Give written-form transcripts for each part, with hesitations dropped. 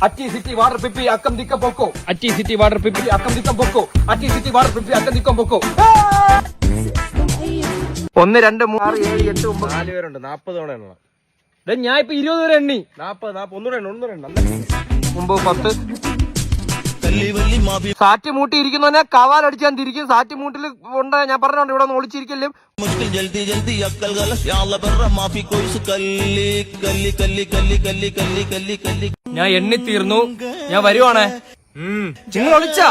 Atti city water pipi akam dikam boko. Atti city water pipi akam dikam boko. Atti city water pipi akam dikam boko. 1 2 3 6 7 8 9 4 പേരുണ്ട് 40 തവണ എണ്ണണം. ഞാൻ ഇപ്പൊ 20 വരെ എണ്ണി 40 ഒന്നുകൂടെ എണ്ണം 9 10 സാറ്റ് മൂട്ടി ഇരിക്കുന്നവനെ കവാലടിച്ചാൻ തിരിക്കും. സാറ്റ് മൂട്ടിൽ ഉണ്ട് ഞാൻ പറഞ്ഞോണ്ട് ഇവിടെ ഒന്ന് ഒളിച്ചിരിക്കല്ലേ. ഞാൻ എണ്ണി തീർന്നു. ഞാൻ വരുവാണേ. നിങ്ങൾ ഒളിച്ചാ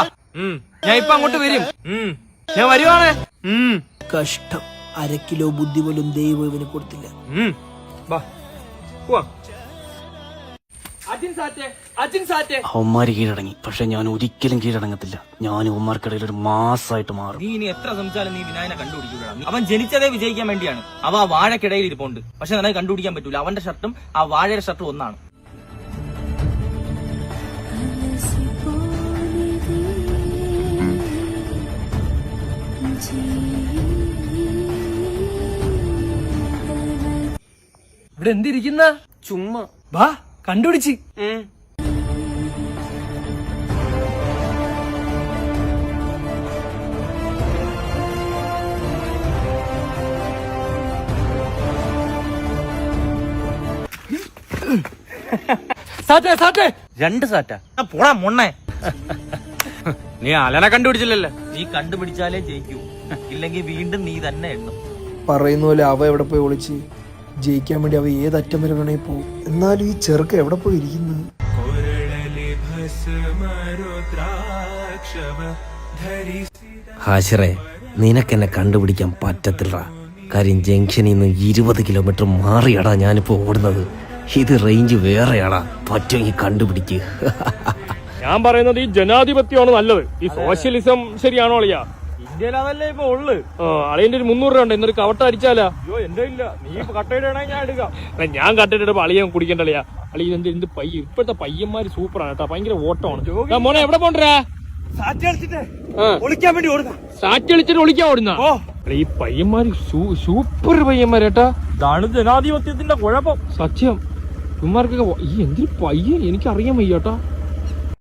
ഞാൻ ഇപ്പൊ അങ്ങോട്ട് വരും. ഞാൻ വരുവാണേ. കഷ്ടം, 1/2 കിലോ ബുദ്ധി പോലും ദൈവം ഇവന് കൊടുത്തില്ല. അവന്മാര് കീഴടങ്ങി, പക്ഷെ ഞാൻ ഒരിക്കലും കീഴടങ്ങത്തില്ല. ഞാൻ അവന്മാർക്കിടയിൽ ഒരു മാസമായിട്ട് മാറും. നീ ഇനി എത്ര ശ്രമിച്ചാലും നീ വിനായനെ കണ്ടുപിടിക്കൂടാ. അവൻ ജനിച്ചതേ വിജയിക്കാൻ വേണ്ടിയാണ്. അവ ആ വാഴക്കിടയിൽ ഇരിപ്പുണ്ട്, പക്ഷെ നിനക്ക് കണ്ടുപിടിക്കാൻ പറ്റൂല. അവന്റെ ഷർട്ടും ആ വാഴയുടെ ഷർട്ടും ഒന്നാണ്. ഇവിടെ എന്തിരിക്കുന്ന ചുമ്മാ വാ കണ്ടുപിടിച്ച്. സാറ്റേ 2 സാറ്റാ പോടാ മൊണ്ണേ. നീ അലനെ കണ്ടുപിടിച്ചില്ലല്ലോ. നീ കണ്ടുപിടിച്ചാലേ ജയിക്കൂ, ഇല്ലെങ്കിൽ വീണ്ടും നീ തന്നെ എണ്ണും. പറയുന്ന പോലെ അവ എവിടെ പോയി ഒളിച്ച് ജയിക്കാൻ വേണ്ടി അവ ഏതറ്റം വരെ വേണേ പോവും. എന്നാലും ഈ ചെറുക്ക എവിടെ പോയി ഇരിക്കുന്നത്? ഹാഷിറെ, നിനക്കെന്നെ കണ്ടുപിടിക്കാൻ പറ്റത്തില്ല. കാര്യം ജംഗ്ഷനിൽ നിന്ന് 20 കിലോമീറ്റർ മാറിയാടാ ഞാനിപ്പോ ഓടുന്നത്. ഇത് റേഞ്ച് വേറെയാടാ. പറ്റുമെങ്കിൽ കണ്ടുപിടിക്ക്. ഞാൻ പറയുന്നത് ഈ ജനാധിപത്യമാണ് നല്ലത്. ഈ സോഷ്യലിസം ശരിയാണോ അളിയാ? ഇന്ത്യയിൽ അതല്ലേ ഇപ്പൊ ഉള്ളു. അളിയന്റെ ഒരു 300 രൂപ ഉണ്ട്. എന്നൊരു കവട്ട അടിച്ചാലാ? അയ്യോ എന്റെ ഇല്ല, നീ കട്ടയിടാണെങ്കിൽ ഞാൻ എടുക്കാം. ഞാൻ കട്ടിട്ട് അളിയൻ കുടിക്കണ്ട അളിയാ. അളി എന്ത് പയ്യ ഇപ്പോഴത്തെ പയ്യന്മാര് സൂപ്പറാണ് കേട്ടോ. ഭയങ്കര ഓട്ടമാണ്. മോനെ എവിടെ പോണ്ടാ? സാറ്റ് കളിച്ചിട്ട് ഒളിക്കാൻ വേണ്ടി ഓടുക. സാറ്റ് കളിച്ചിട്ട് ഒളിക്കാൻ ഓടുന്ന ഈ പയ്യന്മാര് സൂപ്പർ പയ്യന്മാരേട്ടാ. ഇതാണ് ജനാധിപത്യത്തിന്റെ കുഴപ്പം. സത്യം. ഇവന്മാർക്കൊക്കെ ഈ എന്തൊരു പയ്യൻ എനിക്കറിയാൻ വയ്യാട്ടാ.